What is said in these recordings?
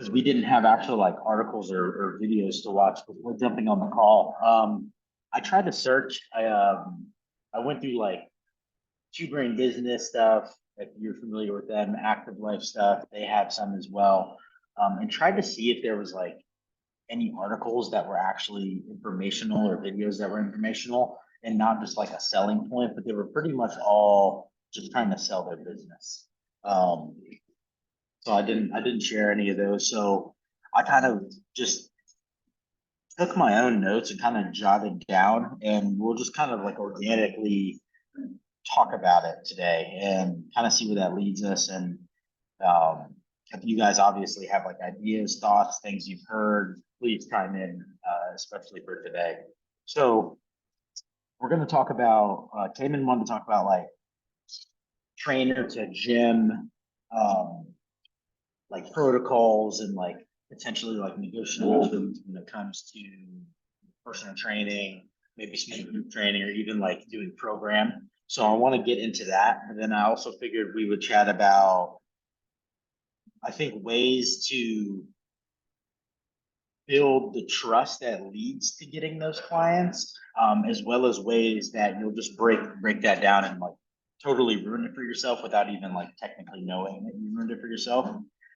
because we didn't have actual like articles or videos to watch before jumping on the call. I tried to search. I went through like Two Brain Business stuff. If you're familiar with them, Active Life stuff, they have some as well. And tried to see if there was like any articles that were actually informational or videos that were informational and not just like a selling point, but they were pretty much all just trying to sell their business. Um, so I didn't share any of those. So I kind of just took my own notes and kind of jotted down, and we'll just kind of like organically talk about it today and kind of see where that leads us. And if you guys obviously have like ideas, thoughts, things you've heard, please chime in, especially for today. So we're going to talk about, Cayman wanted to talk about like trainer to gym, like protocols and like potentially like negotiations when it comes to personal training, maybe small group training, or even like doing program. So I want to get into that. And then I also figured we would chat about, I think, ways to build the trust that leads to getting those clients, as well as ways that you'll just break that down and like totally ruin it for yourself without even like technically knowing that you ruined it for yourself.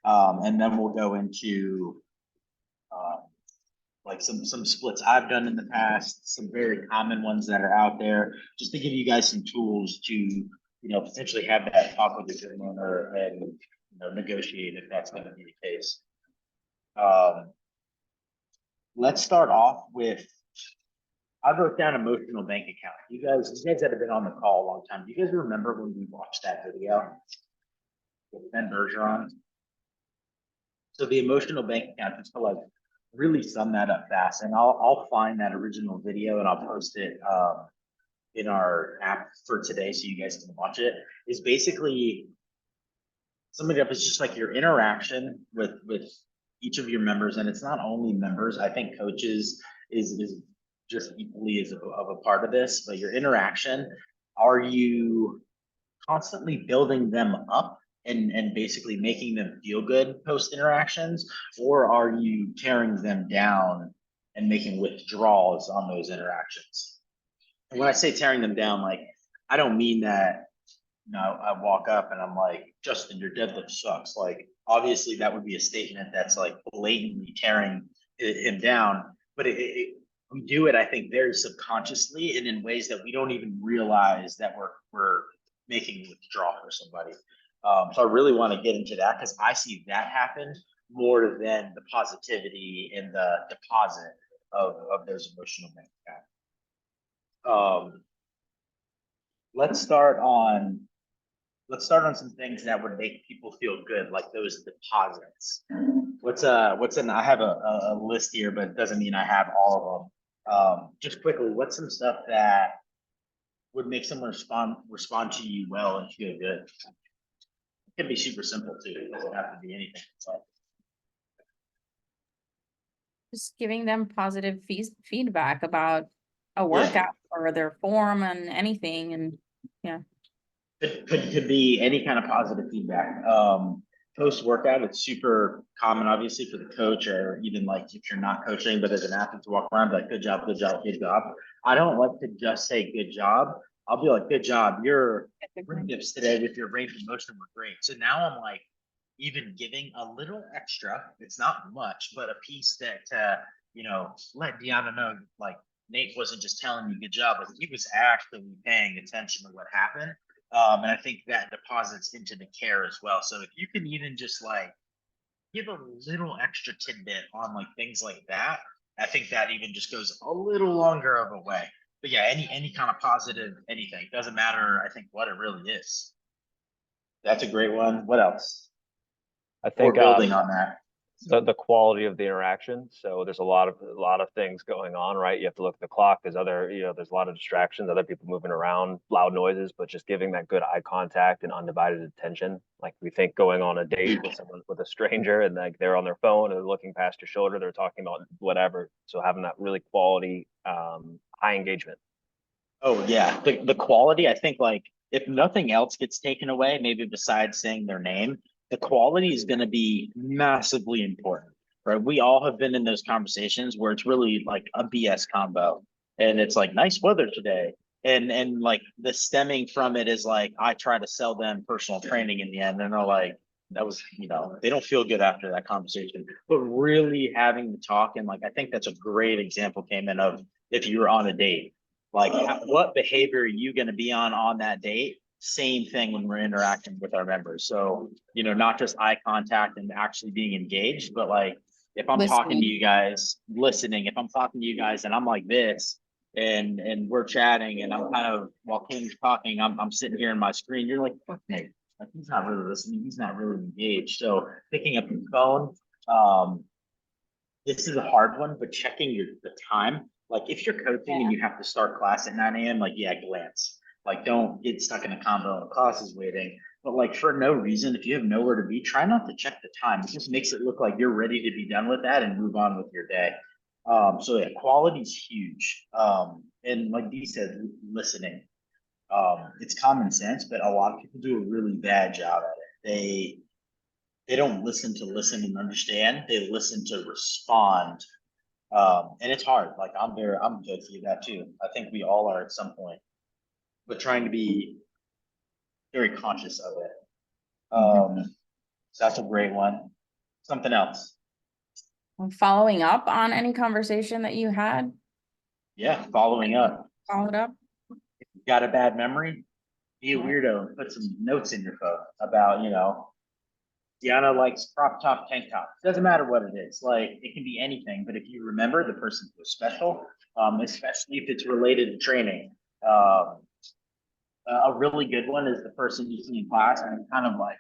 And then we'll go into like some splits I've done in the past, some very common ones that are out there, just to give you guys some tools to potentially have that talk with your gym owner and negotiate if that's going to be the case. Let's start off with, I wrote down emotional bank account. You guys that have been on the call a long time, do you guys remember when we watched that video with Ben Bergeron? So the emotional bank account, just to like really sum that up fast, and I'll find that original video and I'll post it in our app for today so you guys can watch it. Is basically, summing it up, is just like your interaction with each of your members, and it's not only members. I think coaches is just equally as of a part of this, but your interaction, are you constantly building them up and basically making them feel good post interactions, or are you tearing them down and making withdrawals on those interactions? And when I say tearing them down, like, I don't mean that I walk up and I'm like, Justin, your deadlift sucks. Like, obviously that would be a statement that's like blatantly tearing him down, but we do it, I think, very subconsciously and in ways that we don't even realize that we're making a withdrawal for somebody. So I really want to get into that because I see that happen more than the positivity and the deposit of those emotional bank accounts. Let's start on some things that would make people feel good, like those deposits. I have a list here, but it doesn't mean I have all of them. Just quickly, what's some stuff that would make someone respond to you well and feel good? It can be super simple too. It doesn't have to be anything. Just giving them positive feedback about a workout or their form and anything, and yeah. Could be any kind of positive feedback. Post workout, it's super common, obviously, for the coach, or even like if you're not coaching, but as an athlete, to walk around like, good job, good job, good job. I don't like to just say good job. I'll be like, good job, your ring dips today with your range of motion were great. So now I'm like, even giving a little extra, it's not much, but a piece that let Deanna know, like, Nate wasn't just telling you good job, but he was actually paying attention to what happened. And I think that deposits into the care as well. So if you can even just like give a little extra tidbit on like things like that, I think that even just goes a little longer of a way. But yeah, any kind of positive anything, doesn't matter, I think, what it really is. That's a great one. What else? I think we're building on that. The quality of the interaction. So there's a lot of things going on, right? You have to look at the clock. There's there's a lot of distractions, other people moving around, loud noises, but just giving that good eye contact and undivided attention. Like, we think going on a date with someone, with a stranger, and like they're on their phone and they're looking past your shoulder, they're talking about whatever. So having that really quality, high engagement. Oh yeah, the quality, I think, like, if nothing else gets taken away, maybe besides saying their name, the quality is going to be massively important, right? We all have been in those conversations where it's really like a BS combo, and it's like nice weather today, and like the stemming from it is like I try to sell them personal training in the end, and they're like, that was, they don't feel good after that conversation. But really having the talk, and like I think that's a great example came in of if you were on a date, like what behavior are you going to be on that date? Same thing when we're interacting with our members. So, not just eye contact and actually being engaged, but like if I'm talking to Listening. you guys, listening, if I'm talking to you guys and I'm like this and we're chatting and I'm kind of while Kim's talking, I'm sitting here in my screen, you're like, fuck me. Like he's not really listening, he's not really engaged. So picking up your phone, this is a hard one, but checking the time. Like if you're coaching and you have to start class at 9 a.m., like yeah, glance. Like don't get stuck in a combo and class is waiting. But like for no reason, if you have nowhere to be, try not to check the time. It just makes it look like you're ready to be done with that and move on with your day. So yeah, quality is huge. And like Dee said, listening. It's common sense, but a lot of people do a really bad job at it. They don't listen to listen and understand. They listen to respond. And it's hard. Like I'm guilty of that too. I think we all are at some point, but trying to be very conscious of it. So that's a great one. Something else. Following up on any conversation that you had, Yeah, following up. followed up. If you've got a bad memory, be a weirdo and put some notes in your phone about, Deanna likes crop top tank top. Doesn't matter what it is. Like it can be anything, but if you remember the person was special, especially if it's related to training. A really good one is the person you see in class and kind of like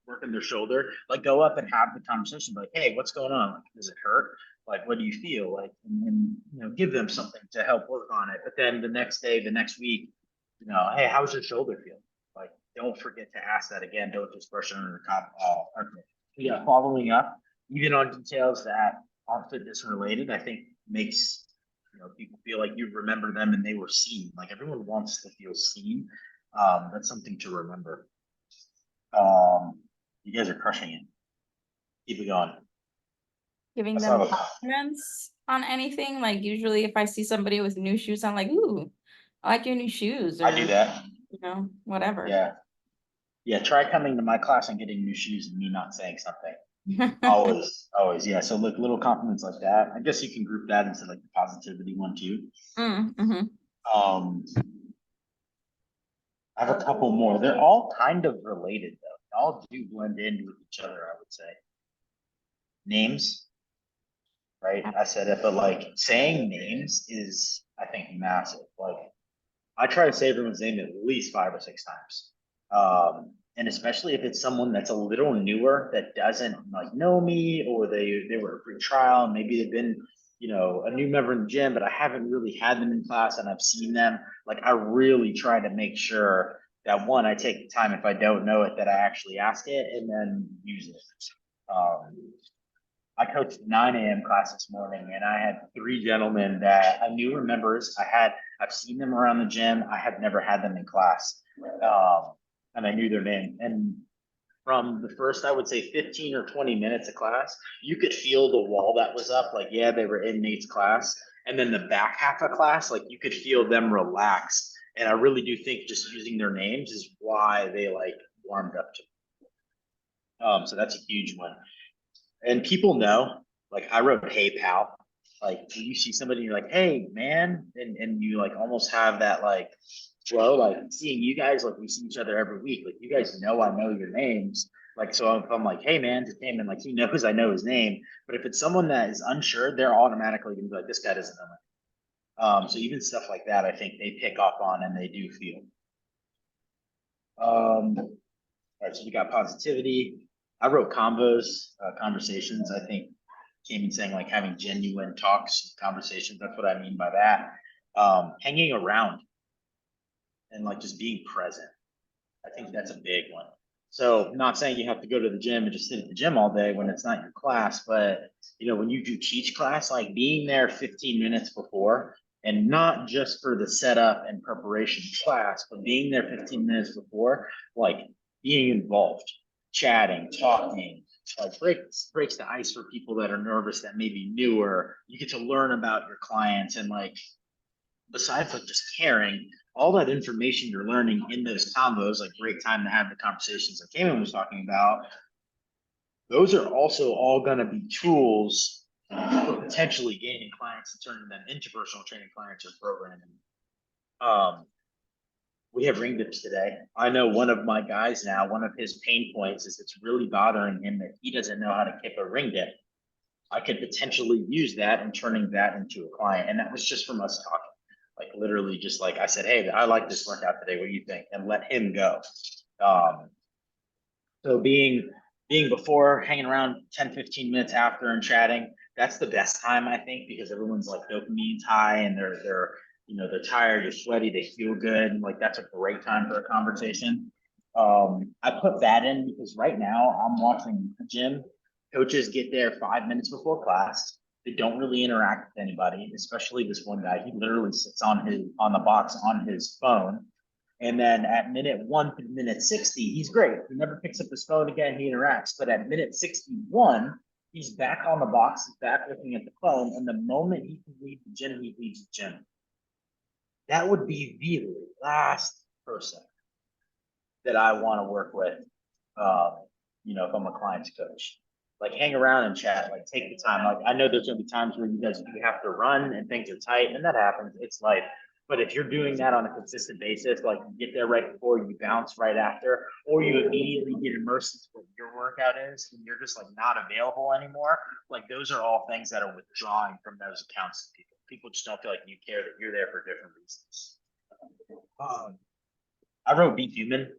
working their shoulder, like go up and have the conversation, like, hey, what's going on? Like, does it hurt? Like, what do you feel? Like, and give them something to help work on it. But then the next day, the next week, hey, how's your shoulder feel? Like, don't forget to ask that again. Don't just brush it under the top. Yeah, following up, even on details that aren't fitness related, I think makes people feel like you remember them and they were seen. Like everyone wants to feel seen. That's something to remember. You guys are crushing it. Keep it going. Giving That's them not a- compliments on anything. Like usually if I see somebody with new shoes, I'm like, ooh, I like your new shoes. I do that. Whatever. Yeah. Yeah. Try coming to my class and getting new shoes and me not saying something. Always. Yeah. So look, little compliments like that. I guess you can group that into like the positivity one too. Mm-hmm. I have a couple more. They're all kind of related though. They all do blend in with each other, I would say. Names, right? I said it, but like saying names is, I think, massive. Like I try to say everyone's name at least 5 or 6 times. And especially if it's someone that's a little newer that doesn't like know me, or they were a free trial, maybe they've been, a new member in the gym, but I haven't really had them in class and I've seen them. Like I really try to make sure that one, I take the time if I don't know it, that I actually ask it and then use it. I coached 9 a.m. class this morning and I had 3 gentlemen that I knew were members. I've seen them around the gym. I have never had them in class. And I knew their name. And from the first, I would say 15 or 20 minutes of class, you could feel the wall that was up. Like, yeah, they were in Nate's class. And then the back half of class, like you could feel them relax. And I really do think just using their names is why they like warmed up to me. So that's a huge one. And people know, like I wrote, hey pal, like you see somebody, you're like, hey man, and you like almost have that like flow, like seeing you guys, like we see each other every week, like you guys know I know your names. Like so if I'm like, hey man, just came in, like he knows I know his name. But if it's someone that is unsure, they're automatically gonna be like, this guy doesn't know me. So even stuff like that, I think they pick up on and they do feel. All right, so we got positivity. I wrote conversations. I think came in saying like having genuine talks, conversations. That's what I mean by that. Hanging around and like just being present. I think that's a big one. So not saying you have to go to the gym and just sit at the gym all day when it's not your class, but when you do teach class, like being there 15 minutes before, and not just for the setup and preparation class, but being there 15 minutes before, like being involved. chatting, talking, like breaks the ice for people that are nervous, that may be newer. You get to learn about your clients, and like, besides like just caring, all that information you're learning in those combos, like great time to have the conversations that Cayman was talking about. Those are also all going to be tools for potentially gaining clients and turning them into personal training clients or programming. We have ring dips today. I know one of my guys now, one of his pain points is it's really bothering him that he doesn't know how to kip a ring dip. I could potentially use that and turning that into a client. And that was just from us talking. Like literally just like I said, hey, I like this workout today. What do you think? And let him go. So being before, hanging around 10, 15 minutes after and chatting, that's the best time, I think, because everyone's like dopamine's high and they're they're tired, you're sweaty, they feel good. And like that's a great time for a conversation. I put that in because right now I'm watching the gym. Coaches get there 5 minutes before class. They don't really interact with anybody, especially this one guy. He literally sits on the box on his phone. And then at minute 1 to minute 60, he's great. He never picks up his phone again. He interacts. But at minute 61, he's back on the box, he's back looking at the phone. And the moment he can leave the gym, he leaves the gym. That would be the last person that I want to work with, if I'm a client's coach. Like hang around and chat, like take the time. Like I know there's gonna be times where you guys have to run and things are tight, and that happens. It's life. But if you're doing that on a consistent basis, like you get there right before, you bounce right after, or you immediately get immersed into what your workout is, and you're just like not available anymore. Like those are all things that are withdrawing from those accounts to people. People just don't feel like you care, that you're there for different reasons. I wrote Be Human.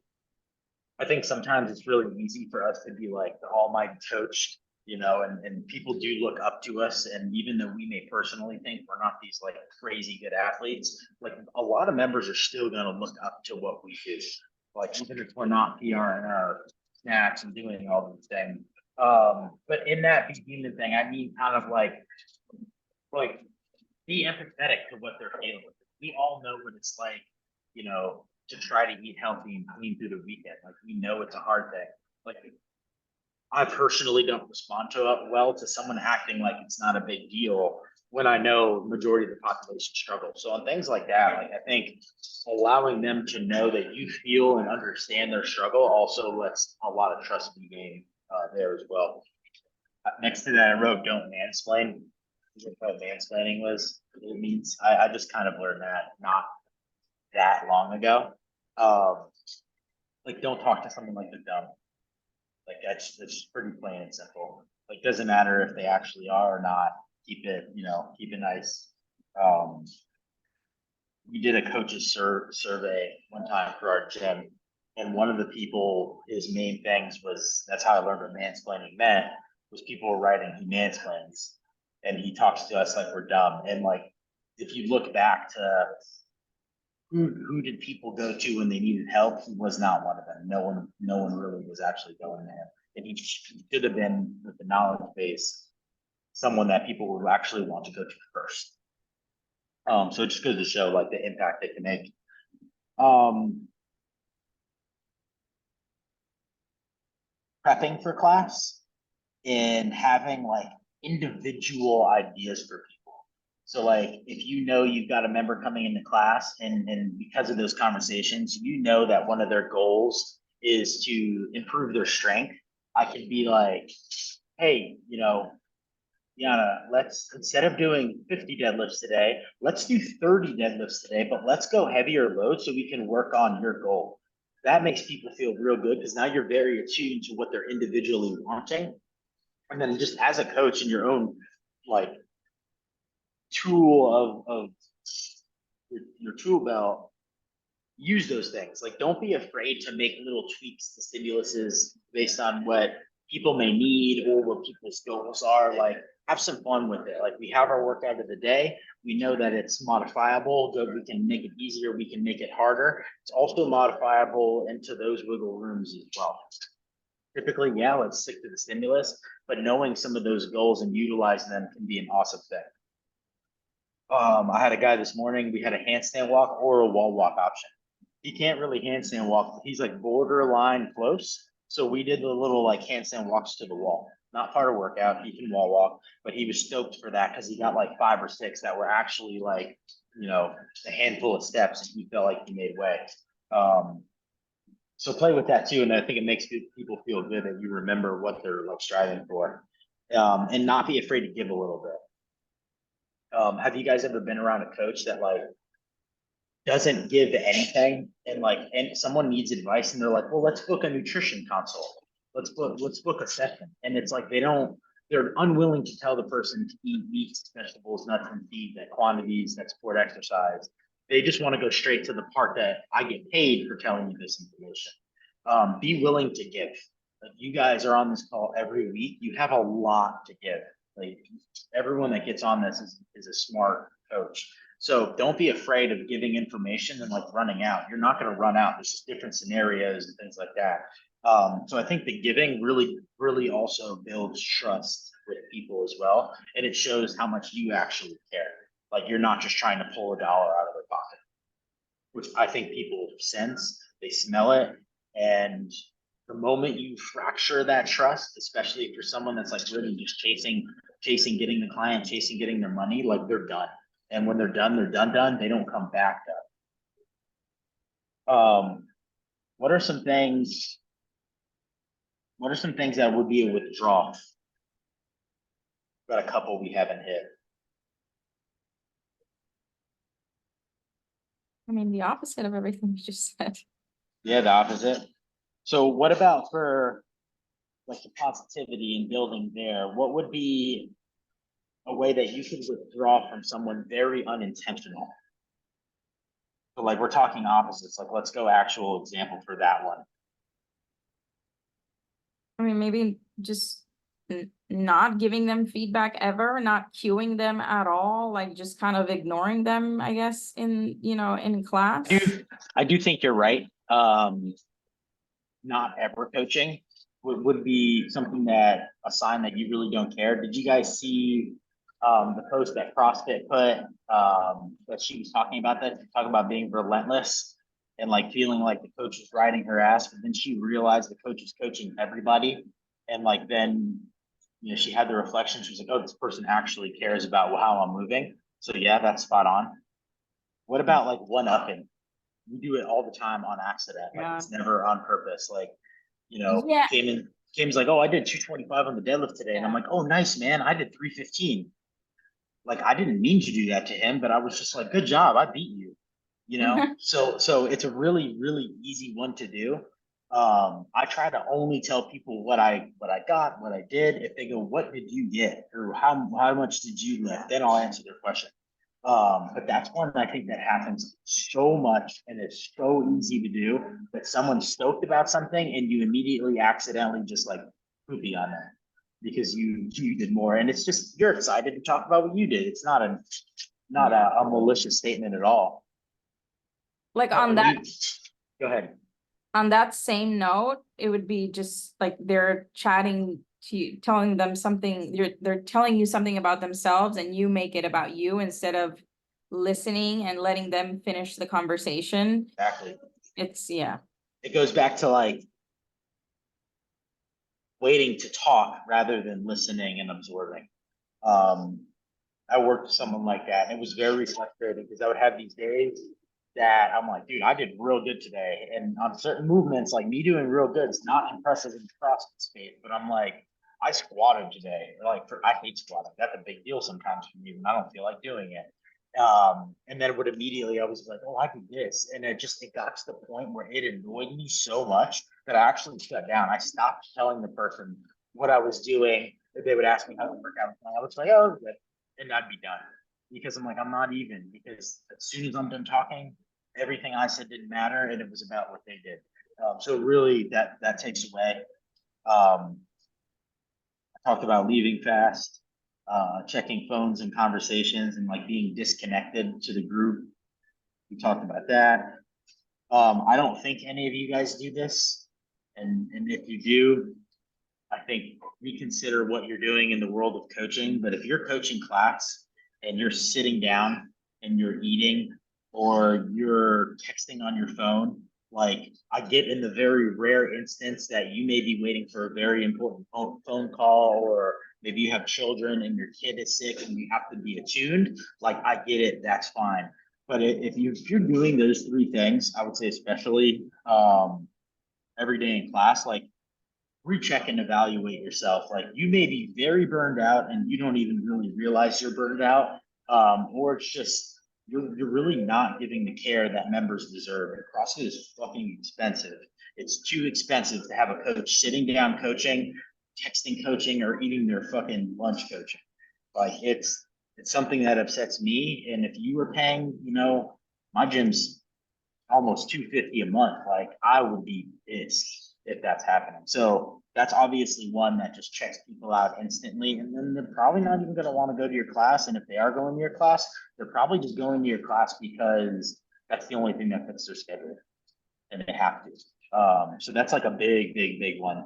I think sometimes it's really easy for us to be like the almighty coach, and people do look up to us. And even though we may personally think we're not these like crazy good athletes, like a lot of members are still going to look up to what we do. Like even if we're not PRing our snacks and doing all these things. But in that Be Human thing, I mean kind of like be empathetic to what they're feeling. We all know what it's like, to try to eat healthy and clean through the weekend. Like we know it's a hard thing. Like I personally don't respond to it well to someone acting like it's not a big deal when I know majority of the population struggles. So on things like that, like I think allowing them to know that you feel and understand their struggle also lets a lot of trust be gained there as well. Next to that, I wrote "Don't mansplain." What mansplaining was? It means I just kind of learned that not that long ago. Like don't talk to someone like they're dumb. Like that's pretty plain and simple. Like doesn't matter if they actually are or not. Keep it nice. We did a coaches survey one time for our gym, and one of the people, his main things was, that's how I learned what mansplaining meant, was people were writing he mansplains, and he talks to us like we're dumb. And like if you look back to who did people go to when they needed help, he was not one of them. No one really was actually going to him. And he should have been, with the knowledge base, someone that people would actually want to go to first. So it just goes to show like the impact they can make. Prepping for class and having like individual ideas for people. So like if you've got a member coming into class and because of those conversations, that one of their goals is to improve their strength, I could be like, hey, Yana, let's, instead of doing 50 deadlifts today, let's do 30 deadlifts today, but let's go heavier load so we can work on your goal. That makes people feel real good because now you're very attuned to what they're individually wanting. And then just as a coach in your own like tool of your tool belt, use those things. Like don't be afraid to make little tweaks to stimuluses based on what people may need or what people's goals are. Like have some fun with it. Like we have our workout of the day. We know that it's modifiable. We can make it easier. We can make it harder. It's also modifiable into those wiggle rooms as well. Typically, yeah, let's stick to the stimulus, but knowing some of those goals and utilizing them can be an awesome thing. I had a guy this morning, we had a handstand walk or a wall walk option. He can't really handstand walk. He's like borderline close, So we did the little like handstand walks to the wall, not part of workout. He can wall walk, but he was stoked for that because he got like 5 or 6 that were actually like, you know, a handful of steps, and he felt like he made way. So play with that too, and I think it makes people feel good that you remember what they're like striving for, and not be afraid to give a little bit. Have you guys ever been around a coach that like doesn't give anything, and like, and someone needs advice and they're like, well, let's book a nutrition consult, let's book a session, and it's like they're unwilling to tell the person to eat meats, vegetables, nuts, and seeds at quantities that support exercise. They just want to go straight to the part that I get paid for telling you this information. Be willing to give. Like, you guys are on this call every week. You have a lot to give. Like, everyone that gets on this is a smart coach. So don't be afraid of giving information and like running out. You're not going to run out. There's just different scenarios and things like that. So I think the giving really also builds trust with people as well. And it shows how much you actually care. Like, you're not just trying to pull a dollar out of their pocket, which I think people sense, they smell it. And the moment you fracture that trust, especially if you're someone that's like really just chasing getting the client, chasing getting their money, like, they're done. And when they're done, done. They don't come back up. What are some things that would be a withdrawal? Got a couple we haven't hit. I mean, the opposite of everything you just said. Yeah, the opposite. So what about for like the positivity and building there? What would be a way that you could withdraw from someone very unintentional? So like, we're talking opposites, like let's go actual example for that one. I mean, maybe just not giving them feedback ever, not cueing them at all, like just kind of ignoring them, I guess, in class. I do think you're right. Not ever coaching would be something that a sign that you really don't care. Did you guys see the post that CrossFit put that she was talking about, that talking about being relentless and like feeling like the coach was riding her ass, but then she realized the coach was coaching everybody, and like then, you know, she had the reflection. She was like, oh, this person actually cares about how I'm moving. So yeah, that's spot on. What about like one-upping? We do it all the time on accident. Like, Yeah. it's never on purpose. Like, you know, Yeah. Cam's like, oh, I did 225 on the deadlift today. And I'm like, oh, nice, man. I did 315. Like, I didn't mean to do that to him, but I was just like, good job. I beat you, you know? So it's a really, really easy one to do. I try to only tell people what I got, what I did. If they go, what did you get? Or how much did you lift? Then I'll answer their question. But that's one I think that happens so much, and it's so easy to do, that someone's stoked about something and you immediately accidentally just like poopy on that because you did more, and it's just, you're excited to talk about what you did. It's not a malicious statement at all. Like on that Go ahead. on that same note, it would be just like they're chatting to you, telling them something, they're telling you something about themselves, and you make it about you instead of listening and letting them finish the conversation. Exactly. Yeah. It goes back to like waiting to talk rather than listening and absorbing. I worked with someone like that, and it was very frustrating because I would have these days that I'm like, dude, I did real good today. And on certain movements, like me doing real good is not impressive in the CrossFit space, but I'm like, I squatted today. Like, I hate squatting. That's a big deal sometimes for me when I don't feel like doing it. And then would immediately, I was like, oh, I do this. And it got to the point where it annoyed me so much that I actually shut down. I stopped telling the person what I was doing. They would ask me how the workout was going. I was like, oh, good. And I'd be done. Because I'm like, I'm not even, because as soon as I'm done talking, everything I said didn't matter, and it was about what they did. So really that takes away. I talked about leaving fast, checking phones and conversations, and like being disconnected to the group. We talked about that. I don't think any of you guys do this. And if you do, I think reconsider what you're doing in the world of coaching. But if you're coaching class and you're sitting down and you're eating, or you're texting on your phone, Like, I get in the very rare instance that you may be waiting for a very important phone call, or maybe you have children and your kid is sick and you have to be attuned. Like, I get it, that's fine. But if you're doing those three things, I would say especially every day in class, like recheck and evaluate yourself. Like, you may be very burned out and you don't even really realize you're burned out. Or it's just you're really not giving the care that members deserve. And CrossFit is fucking expensive. It's too expensive to have a coach sitting down coaching, texting coaching, or eating their fucking lunch coaching. Like, it's something that upsets me. And if you were paying, my gym's almost 250 a month, like I would be pissed if that's happening. So that's obviously one that just checks people out instantly. And then they're probably not even going to want to go to your class. And if they are going to your class, they're probably just going to your class because that's the only thing that fits their schedule and they have to. So that's like a big one.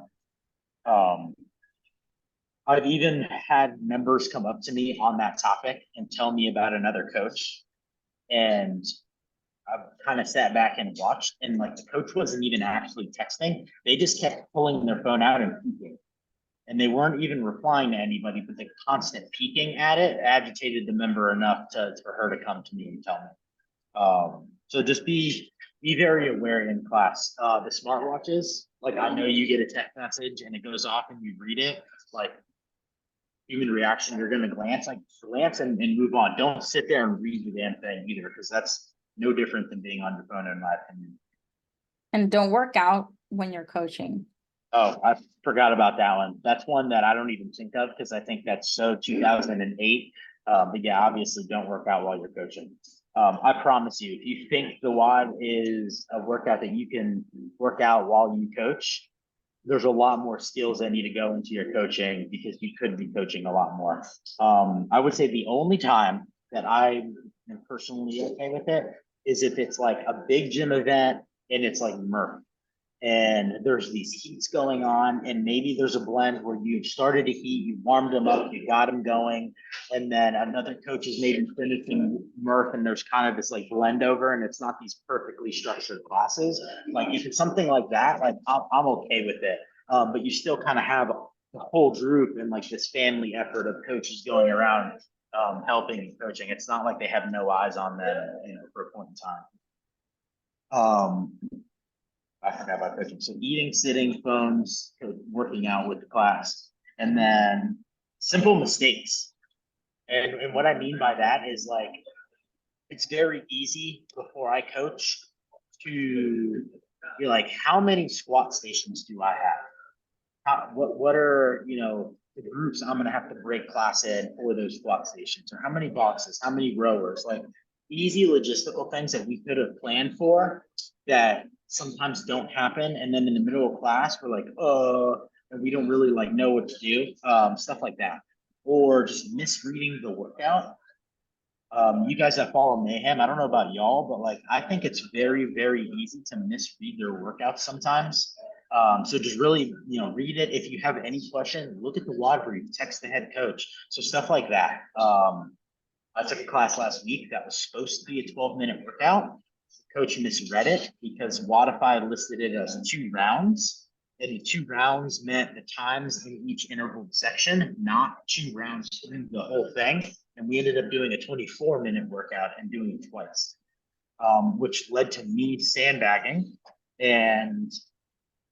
I've even had members come up to me on that topic and tell me about another coach. And I've kind of sat back and watched, and like the coach wasn't even actually texting. They just kept pulling their phone out and peeking. And they weren't even replying to anybody, but the constant peeking at it agitated the member enough for her to come to me and tell me. So just be very aware in class. The smartwatches, like I know you get a text message and it goes off and you read it, like human reaction, you're going to glance and move on. Don't sit there and read the damn thing either, because that's no different than being on your phone, in my opinion. And don't work out when you're coaching. Oh, I forgot about that one. That's one that I don't even think of because I think that's so 2008. But yeah, obviously don't work out while you're coaching. I promise you, if you think the WOD is a workout that you can work out while you coach, there's a lot more skills that need to go into your coaching because you could be coaching a lot more. I would say the only time that I am personally okay with it is if it's like a big gym event and it's like Murph and there's these heats going on, and maybe there's a blend where you started a heat, you warmed them up, you got them going, and then another coach is maybe finishing Murph, and there's kind of this like blend over, and it's not these perfectly structured classes. Like if it's something like that, like I'm okay with it. But you still kind of have the whole group and like this family effort of coaches going around helping and coaching. It's not like they have no eyes on them, for a point in time. I forgot about coaching. So eating, sitting, phones, working out with the class, and then simple mistakes. And what I mean by that is like, it's very easy before I coach to be like, how many squat stations do I have? What are, the groups I'm going to have to break class in for those squat stations, or how many boxes, how many rowers, like easy logistical things that we could have planned for that sometimes don't happen. And then in the middle of class, we're like, and we don't really like know what to do, stuff like that. Or just misreading the workout. You guys that follow Mayhem, I don't know about y'all, but like, I think it's very, very easy to misread their workouts sometimes. So just really, read it. If you have any question, look at the WOD brief, text the head coach. So stuff like that. I took a class last week that was supposed to be a 12-minute workout. Coach misread it because Wodify listed it as 2 rounds, and the 2 rounds meant the times in each interval section, not 2 rounds through the whole thing. And we ended up doing a 24-minute workout and doing it twice, which led to me sandbagging. And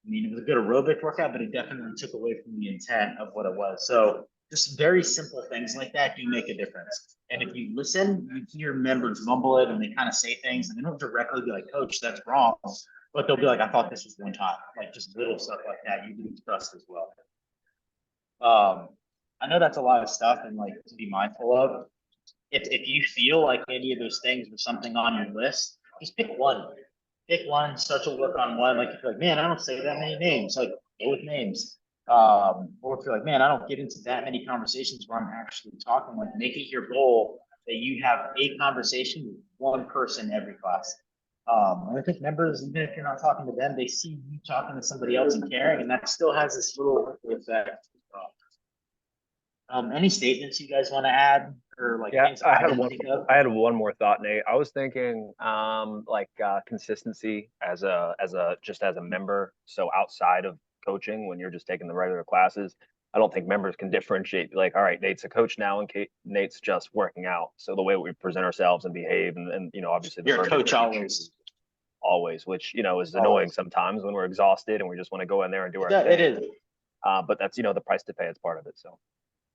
I mean, it was a good aerobic workout, but it definitely took away from the intent of what it was. So just very simple things like that do make a difference. And if you listen, you hear members mumble it and they kind of say things, and they don't directly be like, Coach, that's wrong. But they'll be like, I thought this was one time. Like just little stuff like that, you can trust as well. I know that's a lot of stuff and like to be mindful of. If you feel like any of those things was something on your list, just pick one. Pick one, start to work on one. Like if you're like, man, I don't say that many names, like go with names. Or if you're like, man, I don't get into that many conversations where I'm actually talking, like make it your goal that you have a conversation with one person every class. And I think members, even if you're not talking to them, they see you talking to somebody else and caring, and that still has this little effect. Any statements you guys want to add or like Yeah, things I didn't think of? I had one more thought, Nate. I was thinking, consistency just as a member. So outside of coaching, when you're just taking the regular classes, I don't think members can differentiate, like, all right, Nate's a coach now and Nate's just working out. So the way we present ourselves and behave and obviously the You're a verbiage coach that we always. choose always, which, is annoying Always. sometimes when we're exhausted and we just want to go in there and do our Yeah, it thing. is. But that's, the price to pay. It's part of it. So.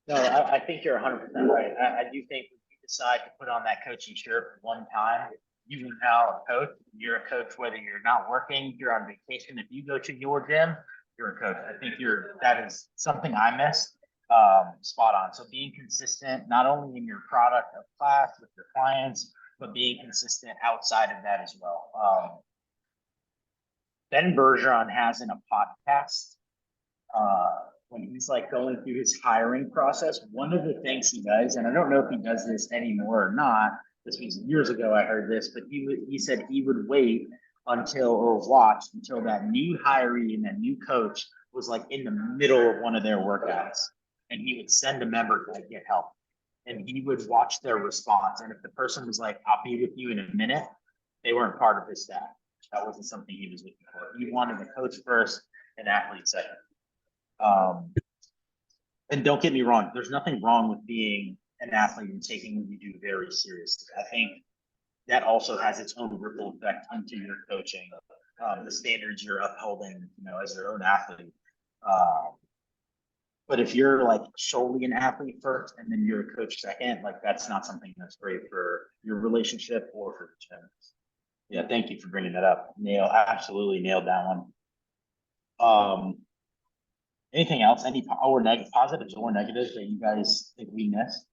No, I think you're 100% right. I do think if you decide to put on that coaching shirt one time, you are now a coach. You're a coach whether you're not working, you're on vacation. If you go to your gym, you're a coach. I think that is something I missed. Spot on. So being consistent, not only in your product of class with your clients, but being consistent outside of that as well. Ben Bergeron has in a podcast, when he's like going through his hiring process, one of the things he does, and I don't know if he does this anymore or not, this was years ago I heard this, but he said he would wait until that new hiree and that new coach was like in the middle of one of their workouts, and he would send a member to get help, and he would watch their response. And if the person was like, "I'll be with you in a minute," they weren't part of his staff. That wasn't something he was looking for. He wanted the coach first and athlete second. And don't get me wrong, there's nothing wrong with being an athlete and taking what you do very seriously. I think that also has its own ripple effect into your coaching, the standards you're upholding, as your own athlete. But if you're like solely an athlete first and then you're a coach second, like that's not something that's great for your relationship or for the gym. Yeah, thank you for bringing that up. Absolutely nailed that one. Anything else? Any positives or negatives that you guys think we missed?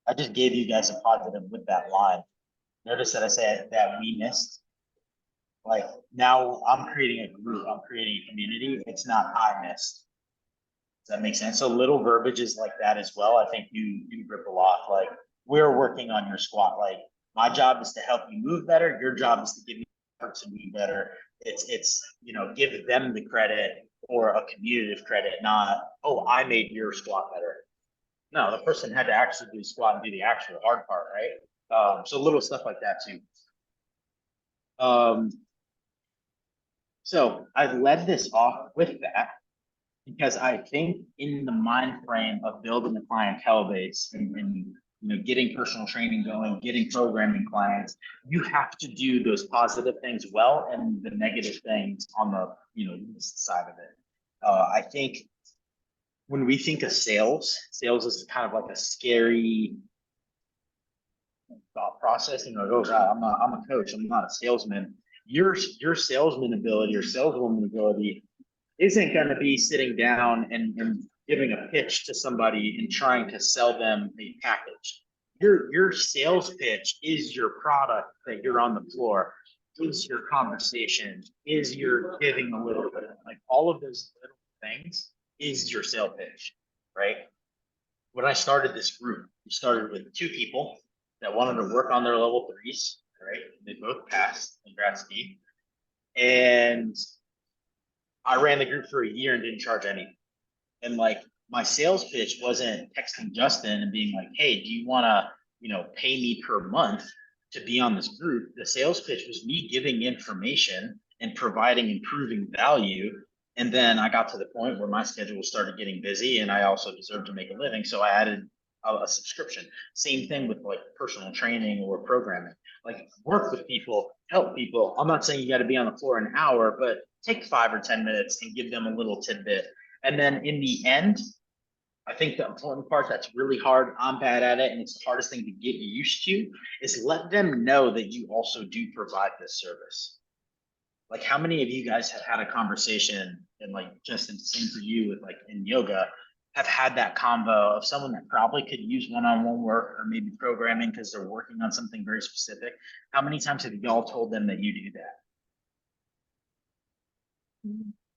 I just gave you guys a positive with that line. Notice that I said that we missed. Like now I'm creating a group, I'm creating a community. It's not I missed. Does that make sense? So little verbiages like that as well, I think you ripple off. Like we're working on your squat. Like my job is to help you move better. Your job is to give me effort to move better. It's give them the credit or a commutative credit, not, oh, I made your squat better. No, the person had to actually do the squat and do the actual hard part, right? So little stuff like that too. So I've led this off with that because I think in the mind frame of building a clientele base and getting personal training going, getting programming clients, you have to do those positive things well and the negative things on the side of it. I think when we think of sales is kind of like a scary thought process. Like, oh God, I'm a coach, I'm not a salesman. Your salesman ability or saleswoman ability isn't going to be sitting down and giving a pitch to somebody and trying to sell them a package. Your sales pitch is your product that you're on the floor, is your conversation, is your giving a little bit, like all of those little things is your sales pitch, right? When I started this group, we started with 2 people that wanted to work on their level 3s, right? They both passed. Congrats, Steve. And I ran the group for a year and didn't charge anything. And like my sales pitch wasn't texting Justin and being like, hey, do you want to, pay me per month to be on this group? The sales pitch was me giving information and providing improving value. And then I got to the point where my schedule started getting busy and I also deserved to make a living. So I added a subscription. Same thing with like personal training or programming. Like work with people, help people. I'm not saying you got to be on the floor an hour, but take 5 or 10 minutes and give them a little tidbit. And then in the end, I think the important part that's really hard, I'm bad at it, and it's the hardest thing to get used to, is let them know that you also do provide this service. Like how many of you guys have had a conversation, and like Justin, same for you with like in yoga, have had that convo of someone that probably could use one-on-one work or maybe programming because they're working on something very specific. How many times have y'all told them that you do that?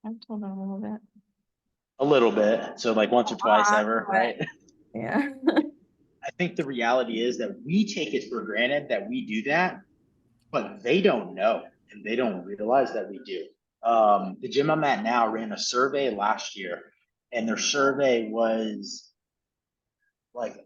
I've told them a little bit. A little bit. So like once or twice ever, right? Yeah. I think the reality is that we take it for granted that we do that, but they don't know and they don't realize that we do. The gym I'm at now ran a survey last year, and their survey was like,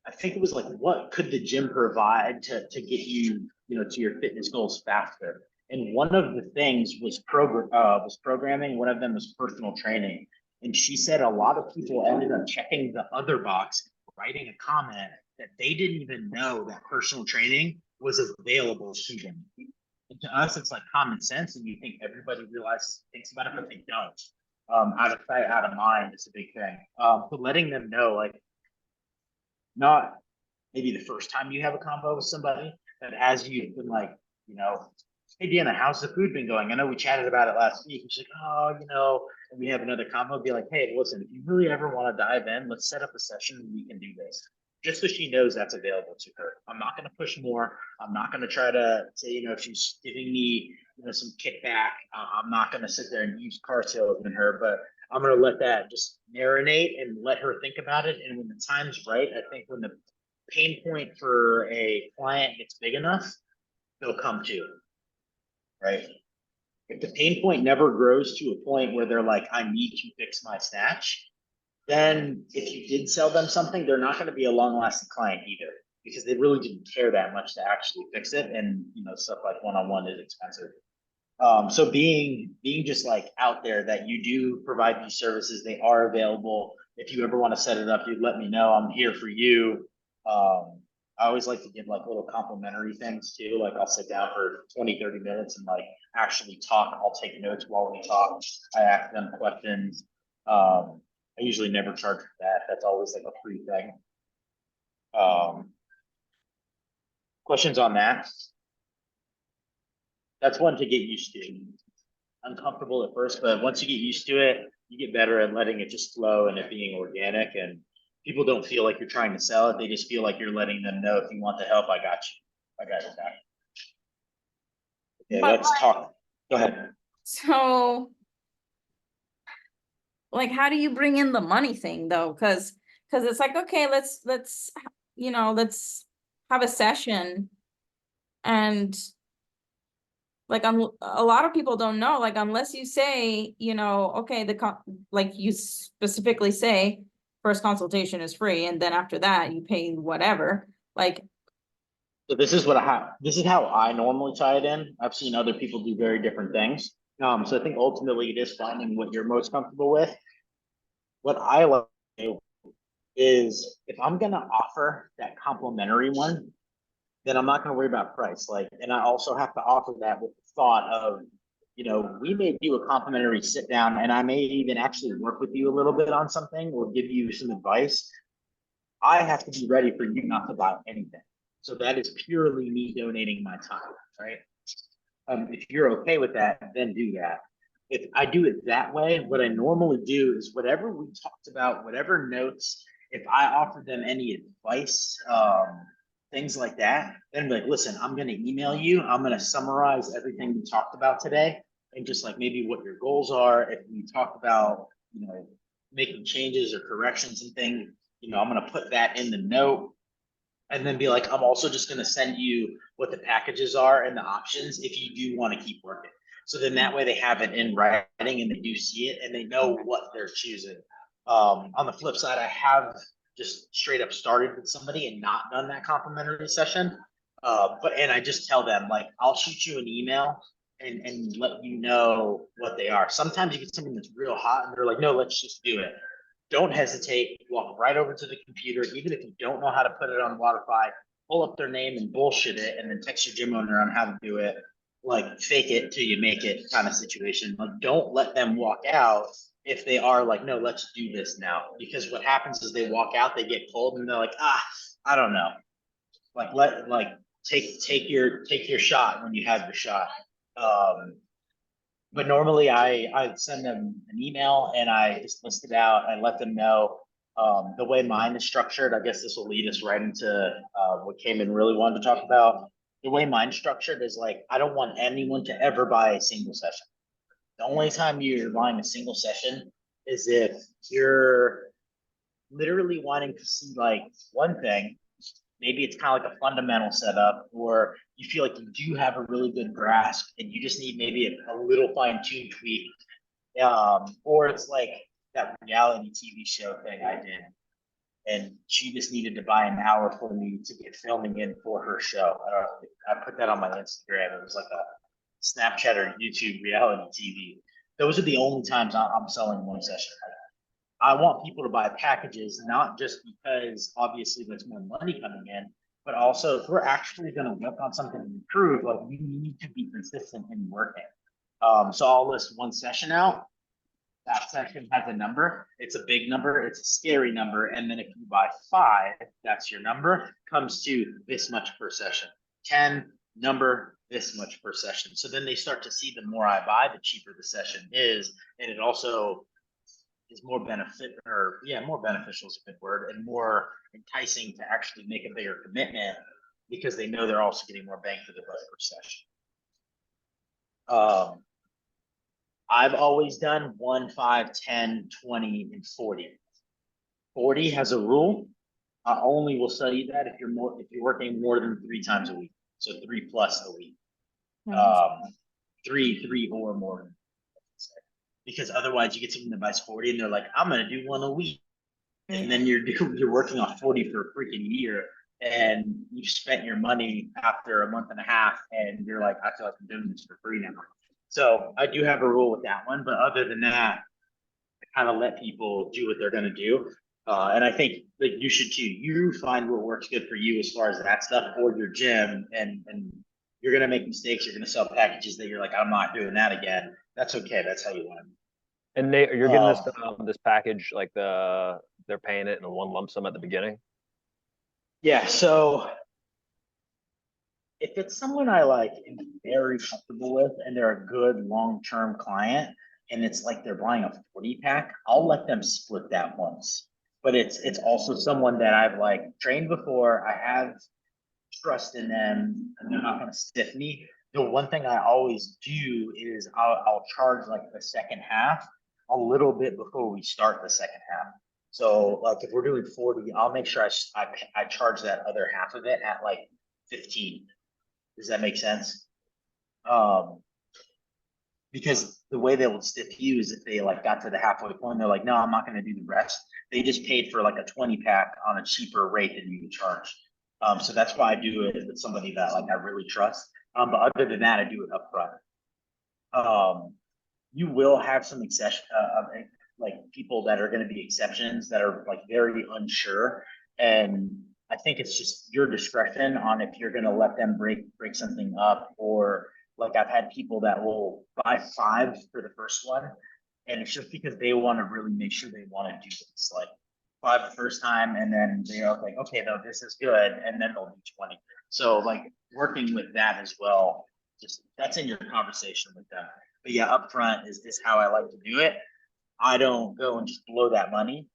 I think it was like, what could the gym provide to get you, to your fitness goals faster? And one of the things was programming. One of them was personal training. And she said a lot of people ended up checking the other box, writing a comment that they didn't even know that personal training was available to them. And to us, it's like common sense, and you think everybody thinks about it, but they don't. Out of sight, out of mind is a big thing. But letting them know, like, not maybe the first time you have a convo with somebody, that as you've been like, hey Deanna, how's the food been going? I know we chatted about it last week. And she's like, oh, and we have another convo, be like, hey, listen, if you really ever want to dive in, let's set up a session and we can do this. Just so she knows that's available to her. I'm not going to push more. I'm not going to try to say, if she's giving me, some kickback, I'm not going to sit there and use car salesman her, but I'm going to let that just marinate and let her think about it. And when the time's right, I think when the pain point for a client gets big enough, they'll come to, right? If the pain point never grows to a point where they're like, I need to fix my snatch, then if you did sell them something, they're not going to be a long-lasting client either, because they really didn't care that much to actually fix it. And, stuff like one-on-one is expensive. So being just like out there that you do provide these services, they are available. If you ever want to set it up, you let me know. I'm here for you. I always like to give like little complimentary things too. Like I'll sit down for 20-30 minutes and like actually talk. I'll take notes while we talk. I ask them questions. I usually never charge for that. That's always like a free thing. Questions on that? That's one to get used to. Uncomfortable at first, but once you get used to it, you get better at letting it just flow and it being organic, and people don't feel like you're trying to sell it. They just feel like you're letting them know, if you want the help, I got you. I got your back. Yeah, But let's talk. Go ahead. So, like, how do you bring in the money thing though? Because it's like, okay, let's have a session, and like a lot of people don't know, like, unless you say, okay, like you specifically say first consultation is free, and then after that you pay whatever. Like, So this is how I normally tie it in. I've seen other people do very different things. So I think ultimately it is finding what you're most comfortable with. What I like to do is, if I'm gonna offer that complimentary one, then I'm not gonna worry about price. Like, and I also have to offer that with the thought of, we may do a complimentary sit down, and I may even actually work with you a little bit on something or give you some advice. I have to be ready for you not to buy anything. So that is purely me donating my time, right? If you're okay with that, then do that. If I do it that way, what I normally do is whatever we talked about, whatever notes, if I offer them any advice, things like that, then I'm like, listen, I'm going to email you. I'm going to summarize everything we talked about today, and just like maybe what your goals are. If we talked about, making changes or corrections and things, I'm going to put that in the note, and then be like, I'm also just going to send you what the packages are and the options if you do want to keep working. So then that way they have it in writing and they do see it and they know what they're choosing. On the flip side, I have just straight up started with somebody and not done that complimentary session. And I just tell them, like, I'll shoot you an email and let you know what they are. Sometimes you get something that's real hot and they're like, no, let's just do it. Don't hesitate, walk right over to the computer, even if you don't know how to put it on Waterfy, pull up their name and bullshit it, and then text your gym owner on how to do it. Like, fake it till you make it kind of situation. Like, don't let them walk out if they are like, no, let's do this now. Because what happens is they walk out, they get pulled, and they're like, I don't know. Like, take your shot when you have your shot. But normally I send them an email and I just list it out. I let them know. The way mine is structured, I guess this will lead us right into what Cayman really wanted to talk about. The way mine's structured is like, I don't want anyone to ever buy a single session. The only time you're buying a single session is if you're literally wanting to see like one thing. Maybe it's kind of like a fundamental setup, or you feel like you do have a really good grasp and you just need maybe a little fine tune tweak. Or it's like that reality TV show thing I did. And she just needed to buy an hour for me to get filming in for her show. I put that on my Instagram. It was like a Snapchat or YouTube reality TV. Those are the only times I'm selling one session. I want people to buy packages, not just because obviously there's more money coming in, but also if we're actually going to work on something to improve, like we need to be consistent in working. So I'll list one session out. That session has a number. It's a big number. It's a scary number. And then if you buy 5, that's your number, comes to this much per session. 10, number, this much per session. So then they start to see the more I buy, the cheaper the session is. And it also is more more beneficial is a good word, and more enticing to actually make a bigger commitment because they know they're also getting more bang for the buck per session. I've always done 1, 5, 10, 20, and 40. 40 has a rule. I only will sell you that if you're working more than 3 times a week. So 3 plus a week. 3 or more. Because otherwise you get someone that buys 40 and they're like, I'm gonna do 1 a week. And then you're working on 40 for a freaking year and you've spent your money after a month and a half and you're like, I feel like I'm doing this for free now. So I do have a rule with that one, but other than that, I kind of let people do what they're going to do. And I think that you should too. You find what works good for you as far as that stuff for your gym, and you're going to make mistakes. You're going to sell packages that you're like, I'm not doing that again. That's okay. That's how you learn. And Nate, you're giving this package, like they're paying it in a one lump sum at the beginning? Yeah. So if it's someone I like am very comfortable with and they're a good long-term client and it's like they're buying a 40 pack, I'll let them split that once. But it's also someone that I've like trained before. I have trust in them and they're not going to stiff me. The one thing I always do is I'll charge like the second half a little bit before we start the second half. So like if we're doing 40, I'll make sure I charge that other half of it at like 15. Does that make sense? Because the way they will stiff you is if they like got to the halfway point, they're like, no, I'm not going to do the rest. They just paid for like a 20 pack on a cheaper rate than you would charge. So that's why I do it with somebody that like I really trust. But other than that, I do it upfront. You will have some exception, like people that are going to be exceptions that are like very unsure, and I think it's just your discretion on if you're going to let them break something up, or like I've had people that will buy 5 for the first one, and it's just because they want to really make sure they want to do this, like 5 the first time, and then they're like, okay, no, this is good, and then they'll do 20. So like working with that as well, just that's in your conversation with them. But yeah, upfront is how I like to do it. I don't go and just blow that money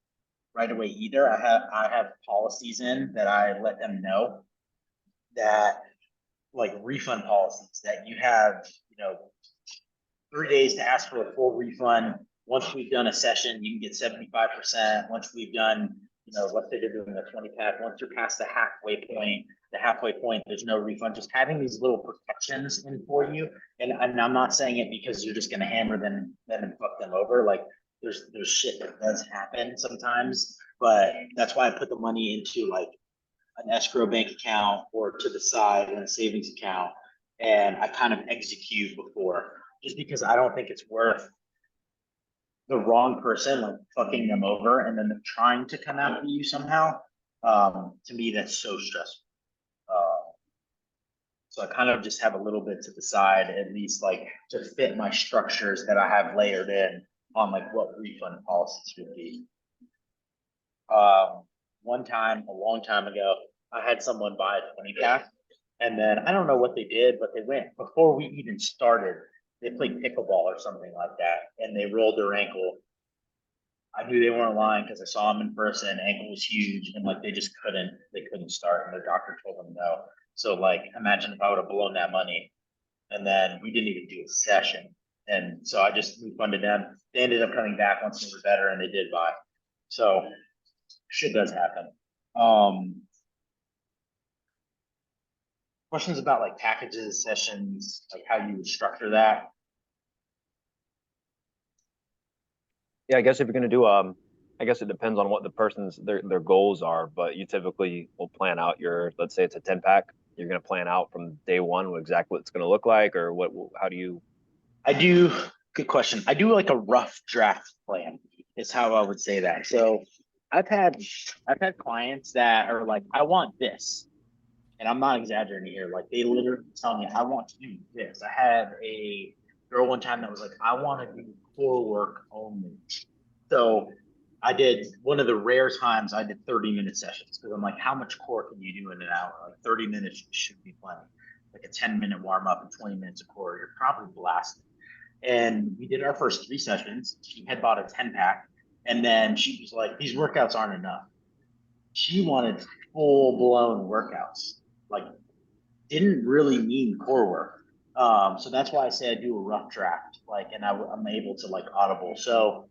right away either. I have policies in that I let them know that, like refund policies, that you have, 3 days to ask for a full refund. Once we've done a session, you can get 75%. Once we've done, let's say they're doing a 20 pack, once you're past the halfway point, there's no refund. Just having these little protections in for you. And I'm not saying it because you're just going to hammer them and fuck them over. Like there's shit that does happen sometimes, but that's why I put the money into like an escrow bank account or to the side in a savings account. And I kind of execute before, just because I don't think it's worth the wrong person like fucking them over and then them trying to come after you somehow. To me, that's so stressful. So I kind of just have a little bit to the side, at least like to fit my structures that I have layered in on like what refund policies would be. One time, a long time ago, I had someone buy a 20 pack, and then I don't know what they did, but they went before we even started. They played pickleball or something like that, and they rolled their ankle. I knew they weren't lying because I saw them in person. Ankle was huge, and like they couldn't start, and their doctor told them no. So like, imagine if I would have blown that money, and then we didn't even do a session, and so I just refunded them. They ended up coming back once they were better, and they did buy. So shit does happen. questions about like packages, sessions, like how you would structure that? Yeah, I guess if you're gonna do, I guess it depends on what the person's, their goals are, but you typically will plan out your, let's say it's a 10 pack. You're gonna plan out from day one what exactly what it's gonna look like, or how do you? I do, good question. I do like a rough draft plan is how I would say that. So I've had I've had clients that are like, I want this. And I'm not exaggerating here. Like they literally tell me, I want to do this. I had a girl one time that was like, I want to do core work only. So I did one of the rare times I did 30-minute sessions because I'm like, how much core can you do in an hour? Like 30 minutes should be plenty. Like a 10-minute warm up and 20 minutes of core, you're probably blasted. And we did our first 3 sessions. She had bought a 10 pack, and then she was like, these workouts aren't enough. She wanted full blown workouts, like didn't really mean core work. So that's why I say I do a rough draft, like, and I'm able to like audible. So